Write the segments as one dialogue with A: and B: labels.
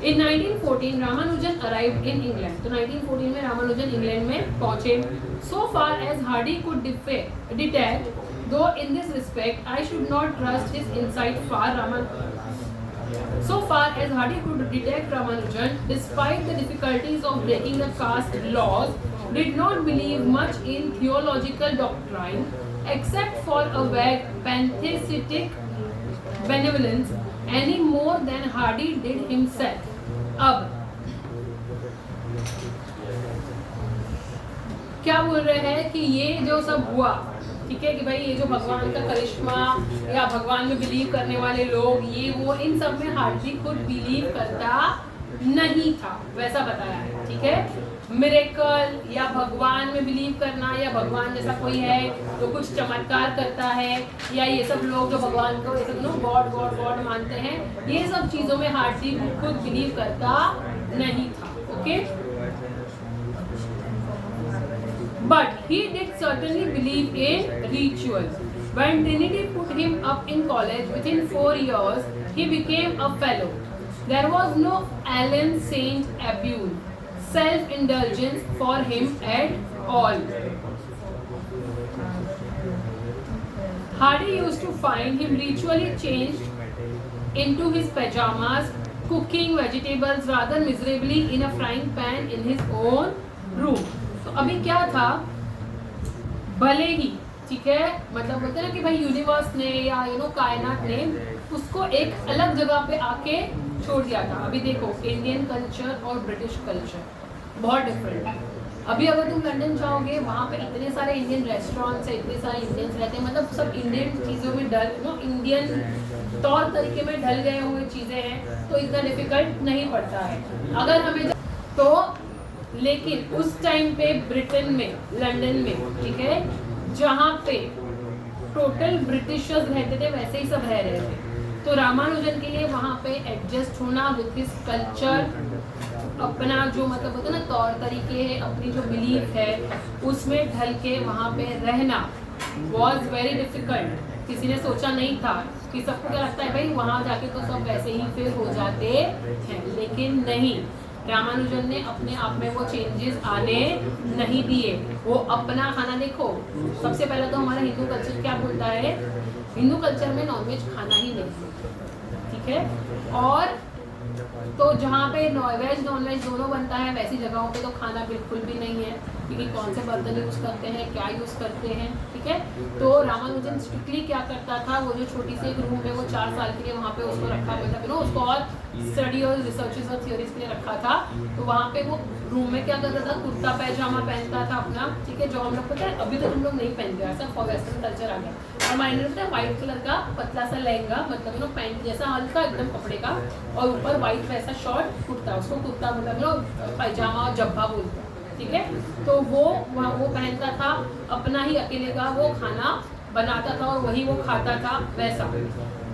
A: In 1914, Ramanujan arrived in England. तो 1914 में Ramanujan England में पहुंचे. So far as Hardy could detect, though in this respect I should not trust his insight So far as Hardy could detect, Ramanujan, despite the difficulties of breaking the caste laws, did not believe much in theological doctrine, except for a vague pantheistic benevolence, any more than Hardy did himself. अब क्या बोल रहे हैं कि ये जो सब हुआ, ठीक है, कि भाई ये जो भगवान का करिश्मा या भगवान में बिलीव करने वाले लोग, ये वो, इन सब में हार्डी खुद बिलीव करता नहीं था, वैसा बताया है. ठीक है, मिरेकल या भगवान में बिलीव करना या भगवान जैसा कोई है तो कुछ चमत्कार करता है, या ये सब लोग जो भगवान को ये सब गॉड गॉड गॉड मानते हैं, ये सब चीज़ों में हार्डी खुद बिलीव करता नहीं था. Okay, but he did certainly believe in rituals. When Trinity put him up in college, within 4 years he became a fellow. There was no Alan Saint abuse, self-indulgence for him at all. Hardy used to find him ritually changed into his pajamas, cooking vegetables rather miserably in a frying pan in his own room. तो अभी क्या था, भले ही, ठीक है, मतलब बोलते हैं ना कि भाई यूनिवर्स ने या कायनात ने उसको एक अलग जगह पे आके छोड़ दिया था. अभी देखो, इंडियन कल्चर और ब्रिटिश कल्चर बहुत डिफरेंट है. अभी अगर तुम लंदन जाओगे, वहाँ पे इतने सारे इंडियन रेस्टोरेंट्स है, इतने सारे इंडियंस रहते हैं, मतलब सब इंडियन चीज़ों में इंडियन तौर तरीके में ढल गए हुए चीज़ें हैं, तो इतना डिफिकल्ट नहीं पड़ता है अगर हमें तो. लेकिन उस टाइम पे ब्रिटेन में, लंदन में, ठीक है, जहाँ पे टोटल ब्रिटिशर्स रहते थे, वैसे ही सब रह रहे थे. तो रामानुजन के लिए वहाँ पे एडजस्ट होना विद हिज कल्चर, अपना जो मतलब होता है ना तौर तरीके है, अपनी जो बिलीफ है, उसमें ढल के वहाँ पे रहना वॉज वेरी डिफिकल्ट. किसी ने सोचा नहीं था कि सबको क्या लगता है भाई वहाँ जाके तो सब वैसे ही फिर हो जाते हैं, लेकिन नहीं, रामानुजन ने अपने आप में वो चेंजेस आने नहीं दिए. वो अपना खाना देखो, सबसे पहले तो हमारा हिंदू कल्चर क्या बोलता है, हिंदू कल्चर में नॉनवेज खाना ही नहीं, ठीक है, और तो जहाँ पे वेज नॉनवेज दोनों बनता है, वैसी जगहों पे तो खाना बिल्कुल भी नहीं है, क्योंकि कौन से बर्तन यूज़ करते हैं, क्या यूज़ करते हैं. ठीक है, तो रामानुजन स्ट्रिक्टली क्या करता था, वो जो छोटी सी एक रूम में वो 4 साल के लिए वहाँ पे उसको रखा गया था, उसको और स्टडी और रिसर्चेस और थियोरीज के लिए रखा था. तो वहाँ पे वो रूम में क्या करता था, कुर्ता पैजामा पहनता था अपना, ठीक है, जो हम लोग पता है अभी तो तुम लोग नहीं पहनते, ऐसा फॉर वेस्टर्न कल्चर आ गया. और माइंड होता है व्हाइट कलर का पतला सा लहंगा, मतलब पैंट जैसा हल्का एकदम कपड़े का, और ऊपर व्हाइट वैसा शॉर्ट कुर्ता, उसको कुर्ता मतलब पैजामा और जब्बा बोलते हैं. ठीक है, तो वो पहनता था, अपना ही अकेले का वो खाना बनाता था और वही वो खाता था, वैसा.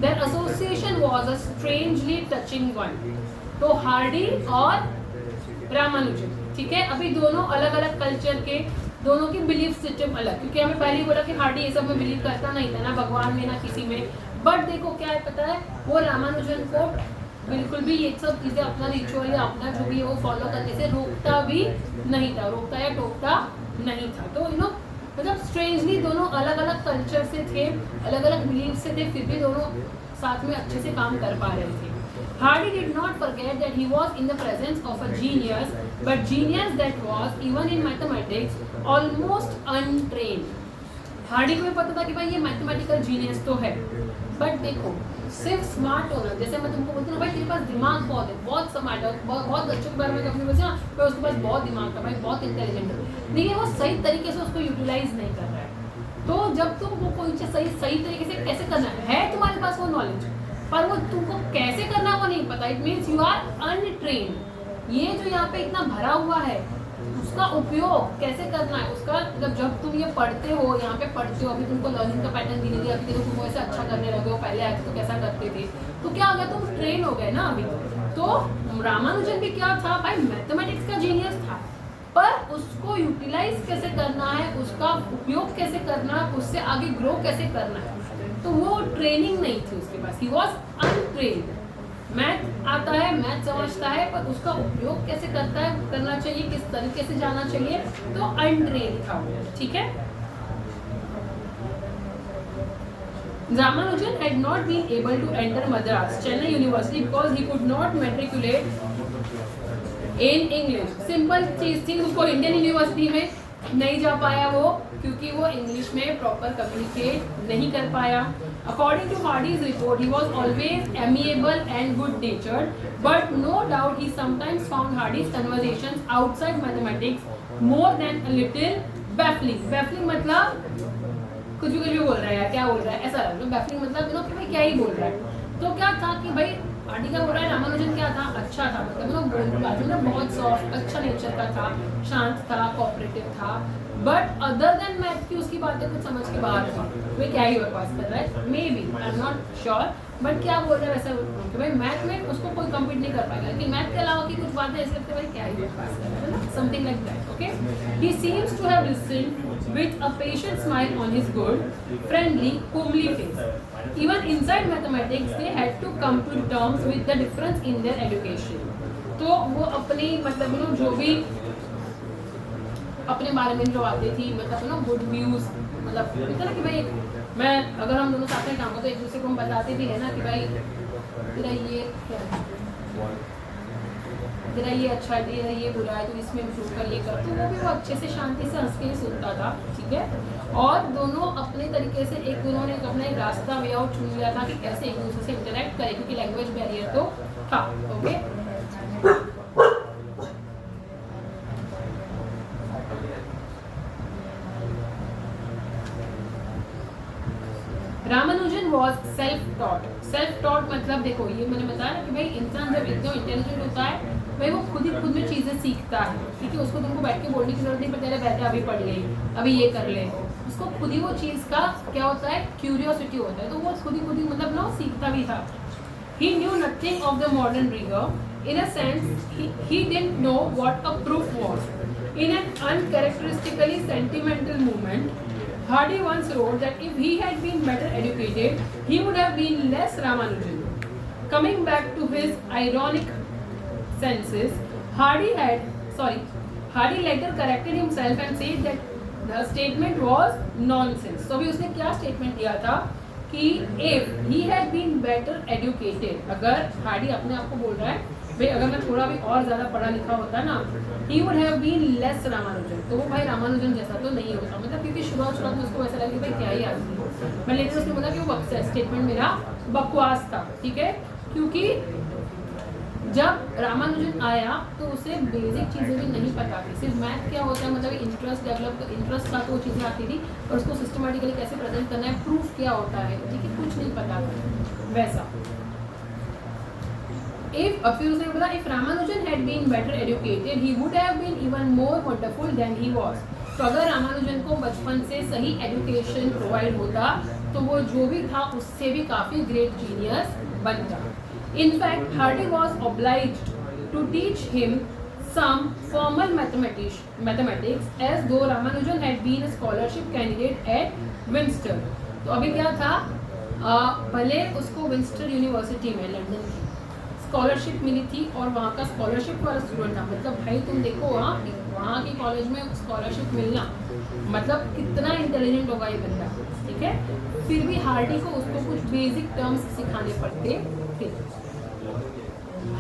A: Their association was a strangely touching one. तो हार्डी और रामानुजन, ठीक है, अभी दोनों अलग अलग कल्चर के, दोनों की बिलीफ सिस्टम अलग, क्योंकि हमें पहले ही बोला कि हार्डी ये सब में बिलीव करता नहीं था, ना भगवान में ना किसी में. बट देखो क्या है पता है, वो रामानुजन को बिल्कुल भी ये सब चीज़ें अपना रिचुअल या अपना जो भी है वो फॉलो करने से रोकता भी नहीं था, रोकता या टोकता नहीं था. तो मतलब स्ट्रेंजली दोनों अलग अलग कल्चर से थे, अलग अलग बिलीफ से थे, फिर भी दोनों साथ में अच्छे से काम कर पा रहे थे. Hardy did not forget that he was in the presence of a genius, but genius that was, even in mathematics, almost untrained. Hardy को भी पता था कि भाई ये मैथमेटिकल जीनियस तो है, बट देखो सिर्फ स्मार्ट होना, जैसे मैं तुमको बोलती हूँ भाई तेरे पास दिमाग बहुत है, बहुत स्मार्ट है, बहुत बच्चों के बारे में अपनी बोलती ना भाई उसके पास बहुत दिमाग था, भाई बहुत इंटेलिजेंट है, लेकिन वो सही तरीके से उसको यूटिलाइज नहीं कर रहा है. तो जब तुम वो कोई चीज़ सही तरीके से कैसे करना है तुम्हारे पास वो नॉलेज, पर वो तुमको कैसे करना वो नहीं पता, it means you are untrained. ये जो यहाँ पे इतना भरा हुआ है उसका उपयोग कैसे करना है, उसका मतलब जब तुम ये पढ़ते हो, यहाँ पे पढ़ते हो, अभी तुमको लर्निंग का पैटर्न धीरे धीरे अभी देखो तुम ऐसे अच्छा करने लगे हो, पहले आए थे तो कैसा करते थे, तो क्या हो गया तुम ट्रेन हो गए ना अभी. तो रामानुजन भी क्या था भाई, मैथमेटिक्स का जीनियस था, पर उसको यूटिलाइज कैसे करना है, उसका उपयोग कैसे करना है, उससे आगे ग्रो कैसे करना है, तो वो ट्रेनिंग नहीं थी उसके पास, ही वॉज अनट्रेन्ड. मैथ आता है, मैथ समझता है, पर उसका उपयोग कैसे करना चाहिए, किस तरीके से जाना चाहिए, तो अनट्रेन्ड था वो, ठीक है। Ramanujan had not been able to enter Madras, Chennai University because he could not matriculate in English. Simple चीज थी, उसको इंडियन यूनिवर्सिटी में नहीं जा पाया वो, क्योंकि वो इंग्लिश में प्रॉपर कम्युनिकेट नहीं कर पाया। According to Hardy's report, he was always amiable and good-natured, but no doubt he sometimes found Hardy's conversations outside mathematics more than a little baffling. Baffling मतलब कुछ भी बोल रहा है यार, क्या बोल रहा है, ऐसा लग रहा है। बैफलिंग मतलब कि भाई क्या ही बोल रहा है। तो क्या था कि भाई हार्डी का बोल रहा है, रामानुजन क्या था, अच्छा था, मतलब बाजू में बहुत सॉफ्ट, अच्छा नेचर का था, शांत था, कोऑपरेटिव था, बट अदर देन मैथ की उसकी बातें कुछ समझ के बाहर थी। भाई क्या ही बकवास कर रहा है, may be, I am not sure, but क्या बोल रहा है वैसा कि भाई मैथ में उसको कोई कम्पीट नहीं कर पाएगा, लेकिन मैथ के अलावा की कुछ बातें ऐसे लगते भाई क्या ही बकवास कर रहा है, something like that. Okay, he seems to have listened with a patient smile on his good, friendly, homely face. Even inside mathematics, they had to come to terms with the difference in their education. तो वो अपनी मतलब जो भी अपने बारे में जो आती थी, मतलब गुड व्यूज, मतलब कहते ना कि भाई मैं अगर हम दोनों साथ में काम करते तो एक दूसरे को हम बताते भी है ना कि भाई तेरा ये क्या है, तेरा ये अच्छा है, तेरा ये बुरा है, तो इसमें इम्प्रूव कर, ये कर, तो वो भी वो अच्छे से शांति से हंस के सुनता था, ठीक है। और दोनों अपने तरीके से एक दोनों ने अपना एक रास्ता वे आउट चुन लिया था कि कैसे एक दूसरे से इंटरेक्ट करें, क्योंकि लैंग्वेज बैरियर तो था। Okay, Ramanujan was self taught. Self taught मतलब देखो, ये मैंने बताया ना कि भाई इंसान जब एकदम इंटेलिजेंट होता है भाई वो खुद में चीज़ें सीखता है, ठीक है। उसको तुमको बैठ के बोलने की जरूरत नहीं पड़ती है, बैठे अभी पढ़ गई, अभी ये कर ले, उसको खुद ही वो चीज़ का क्या होता है, क्यूरियोसिटी होता है, तो वो खुद ही मतलब ना सीखता भी था। He knew nothing of the modern rigor. In a sense, he didn't know what a proof was. In an uncharacteristically sentimental moment, Hardy once wrote that if he had been better educated, he would have been less Ramanujan. Coming back to his ironic senses, Hardy later corrected himself and said that the statement was nonsense. So अभी उसने क्या statement दिया था कि if he had been better educated, अगर Hardy अपने आप को बोल रहा है भाई अगर मैं थोड़ा भी और ज़्यादा पढ़ा लिखा होता ना, he would have been less Ramanujan, तो वो भाई रामानुजन जैसा तो नहीं होता, मतलब क्योंकि शुरुआत में उसको ऐसा लगा कि भाई क्या ही आदमी है। मैं लेकिन उसने बोला कि वो स्टेटमेंट मेरा बकवास था, ठीक है, क्योंकि जब रामानुजन आया तो उसे बेसिक चीज़ें भी नहीं पता थी, सिर्फ मैथ क्या होता है, मतलब इंटरेस्ट था तो वो चीज़ें आती थी, और उसको सिस्टमेटिकली कैसे प्रेजेंट करना है, प्रूफ क्या होता है, ठीक है, कुछ नहीं पता था वैसा। फिर उसने बोला if Ramanujan had been better educated he would have been even more wonderful than he was. तो अगर रामानुजन को बचपन से सही एजुकेशन प्रोवाइड होता तो वो जो भी था उससे भी काफ़ी ग्रेट जीनियस बनता। In fact, Hardy was obliged to teach him some formal mathematics as though Ramanujan had been a scholarship candidate at Winchester. तो अभी क्या था, भले उसको विंस्टर यूनिवर्सिटी में लंदन की स्कॉलरशिप मिली थी और वहाँ का स्कॉलरशिप वाला स्टूडेंट था, मतलब भाई तुम देखो वहाँ की कॉलेज में स्कॉलरशिप मिलना मतलब कितना इंटेलिजेंट होगा ये बंदा, ठीक है। फिर भी हार्डी को उसको कुछ बेसिक टर्म्स सिखाने पड़ते थे।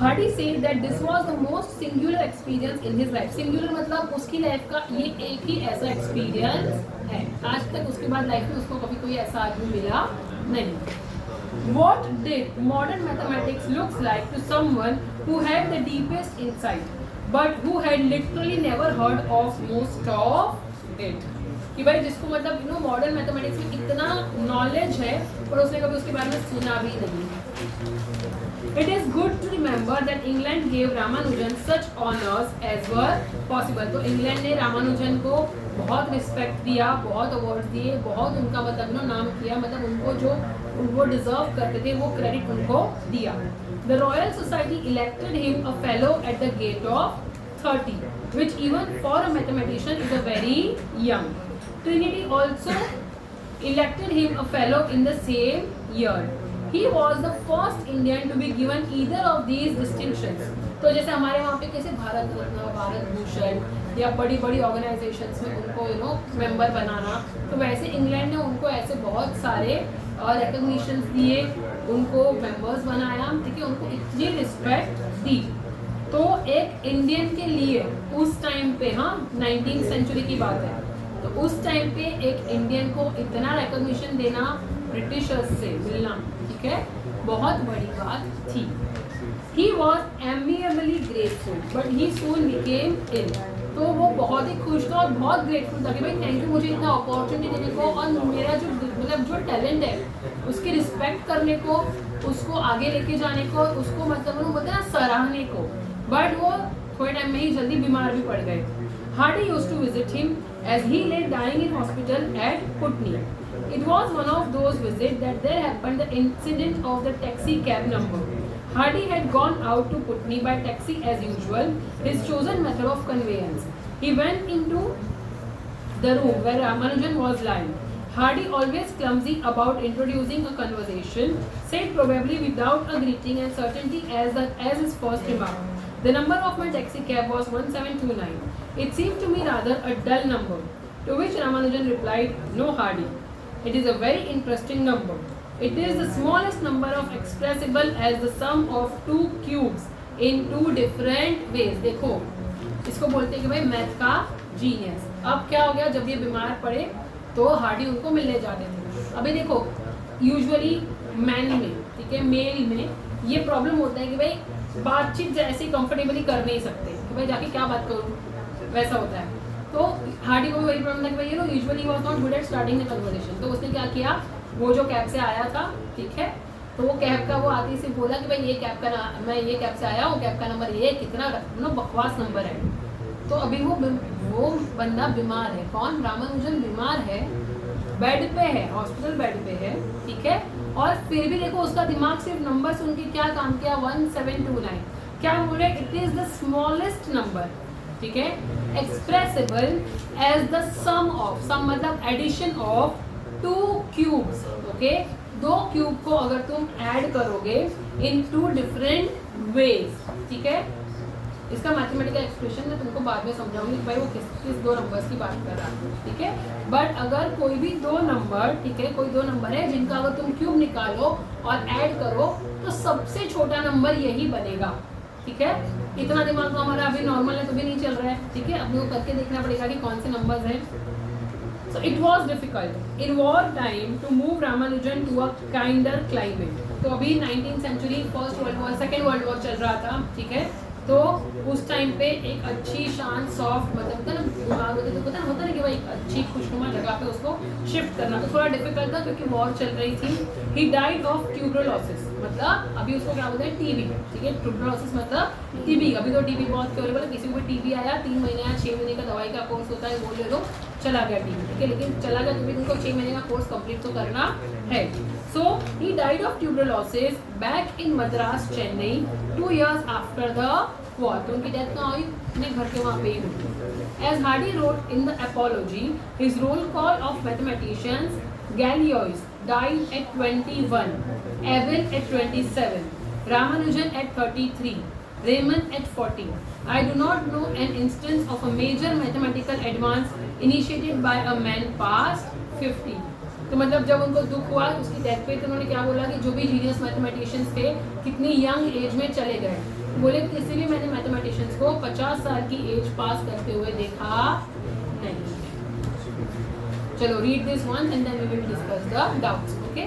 A: Hardy said that this was the most singular experience in his life. Singular मतलब उसकी लाइफ का ये एक ही ऐसा एक्सपीरियंस है, आज तक उसके बाद लाइफ में उसको कभी कोई ऐसा आदमी मिला नहीं। What did modern mathematics looks like to someone who had the deepest insight, but who had literally never heard of most of it? कि भाई जिसको मतलब मॉडर्न मैथमेटिक्स में इतना नॉलेज है पर उसने कभी उसके बारे में सुना भी नहीं। It is good to remember that England gave Ramanujan such honors as were possible. तो इंग्लैंड ने रामानुजन को बहुत रिस्पेक्ट दिया, बहुत अवार्ड दिए, बहुत उनका मतलब नाम किया, मतलब उनको जो वो डिजर्व करते थे वो क्रेडिट उनको दिया। The Royal Society elected him a fellow at the gate of 30, which even for a mathematician is a very young. Trinity also elected him a fellow in the same year. He was the first Indian to be given either of these distinctions. तो जैसे हमारे वहाँ पे कैसे भारत रत्न, भारत भूषण या बड़ी बड़ी organisations में उनको मेंबर बनाना, तो वैसे इंग्लैंड ने उनको ऐसे बहुत सारे रिकग्निशंस दिए, उनको मेंबर्स बनाया, ठीक है, उनको इतनी रिस्पेक्ट दी। तो एक इंडियन के लिए उस टाइम पे, हाँ 19th सेंचुरी की बात है, तो उस टाइम पे एक इंडियन को इतना रिकॉग्निशन देना ब्रिटिशर्स से मिलना, ठीक है, बहुत बड़ी बात थी। He was amiably grateful, but he soon became ill. तो वो बहुत ही खुश था और बहुत ग्रेटफुल था कि भाई थैंक यू मुझे इतना अपॉर्चुनिटी देने को और मेरा जो मतलब जो टैलेंट है उसकी रिस्पेक्ट करने को, उसको आगे लेके जाने को, उसको मतलब वो बोलते हैं ना सराहने को, बट वो थोड़े टाइम में ही जल्दी बीमार भी पड़ गए। Hardy used to visit him as he lay dying in hospital at Putney. It was one of those visits that there happened the incident of the taxi cab number. Hardy had gone out to Putney by taxi as usual, his chosen method of conveyance. He went into the room where Ramanujan was lying. Hardy, always clumsy about introducing a conversation, said probably without a greeting and certainty as his first remark, "The number of my taxi cab was 1729. It seemed to me rather a dull number." To which Ramanujan replied, "No, Hardy, it is a very interesting number. It is the smallest number of expressible as the sum of two cubes in two different ways." देखो, इसको बोलते हैं कि भाई math का genius. अब क्या हो गया, जब ये बीमार पड़े तो हार्डी उनको मिलने जाते थे। अभी देखो यूजुअली मैन में, ठीक है, मेल में ये प्रॉब्लम होता है कि भाई बातचीत जैसे कंफर्टेबली कर नहीं सकते कि भाई जाके क्या बात करूँ, वैसा होता है। तो हार्डी को भी वही प्रॉब्लम था कि भाई you know usually was not good at starting the conversation. तो उसने क्या किया, वो जो कैब से आया था, ठीक है, तो वो कैब का वो आती से बोला कि भाई ये कैब का मैं ये कैब से आया हूँ, कैब का नंबर ये कितना बकवास नंबर है। तो अभी वो बंदा बीमार है, कौन, रामानुजन बीमार है, बेड पे है, हॉस्पिटल बेड पे है, ठीक है, और फिर भी देखो उसका दिमाग सिर्फ नंबर सुन के क्या काम किया, 1729 क्या बोले, it is the smallest number, ठीक है, expressible as the sum of, sum मतलब addition of two cubes, okay, दो क्यूब को अगर तुम ऐड करोगे इन टू डिफरेंट वेज, ठीक है। इसका मैथमेटिकल एक्सप्रेशन मैं तुमको बाद में समझाऊंगी भाई वो किस दो नंबर्स की बात कर रहा है, ठीक है। बट अगर कोई भी दो नंबर, ठीक है, कोई दो नंबर है जिनका अगर तुम क्यूब निकालो और ऐड करो तो सबसे छोटा नंबर यही बनेगा, ठीक है। इतना दिमाग तो हमारा अभी नॉर्मल है तो भी नहीं चल रहा है, ठीक है, अपने को करके देखना पड़ेगा कि कौन से नंबर्स हैं। So it was difficult in war time to move Ramanujan to a kinder climate. तो अभी 19th century, first world war, second world war चल रहा था, ठीक है, तो उस टाइम पे एक अच्छी शांत सॉफ्ट मतलब होता है ना दिमाग होता है, तो होता है कि भाई एक अच्छी खुशनुमा जगह पे उसको शिफ्ट करना तो थोड़ा डिफिकल्ट था क्योंकि वॉर चल रही थी। ही डाइड ऑफ ट्यूबरोलोसिस, मतलब अभी उसको क्या बोलते हैं, टीबी, ठीक है, ट्यूबरोलोसिस मतलब टीबी। अभी तो टीबी बहुत क्योरेबल है, किसी को भी टीबी आया 3 महीने या 6 महीने का दवाई का कोर्स होता है, वो ले लो, चला गया टीबी, ठीक है, लेकिन चला गया तो भी उनको 6 महीने का कोर्स कंप्लीट तो करना है। So he died of tuberculosis back in Madras, Chennai, 2 years after the war. तो उनकी डेथ कहाँ हुई, अपने घर के वहाँ पे ही हुई। As Hardy wrote in the apology, his roll call of mathematicians Galois died at 21, Abel at 27, Ramanujan at 33, Raymond at 40. I do not know an instance of a major mathematical advance initiated by a man past 50. तो मतलब जब उनको दुख हुआ उसकी death पे तो उन्होंने क्या बोला कि जो भी जीनियस मैथमेटिशियंस थे कितनी यंग एज में चले गए। बोले किसी भी मैंने मैथमेटिशियंस को 50 साल की एज पास करते हुए देखा नहीं। चलो read this one and then we will discuss the doubts, okay.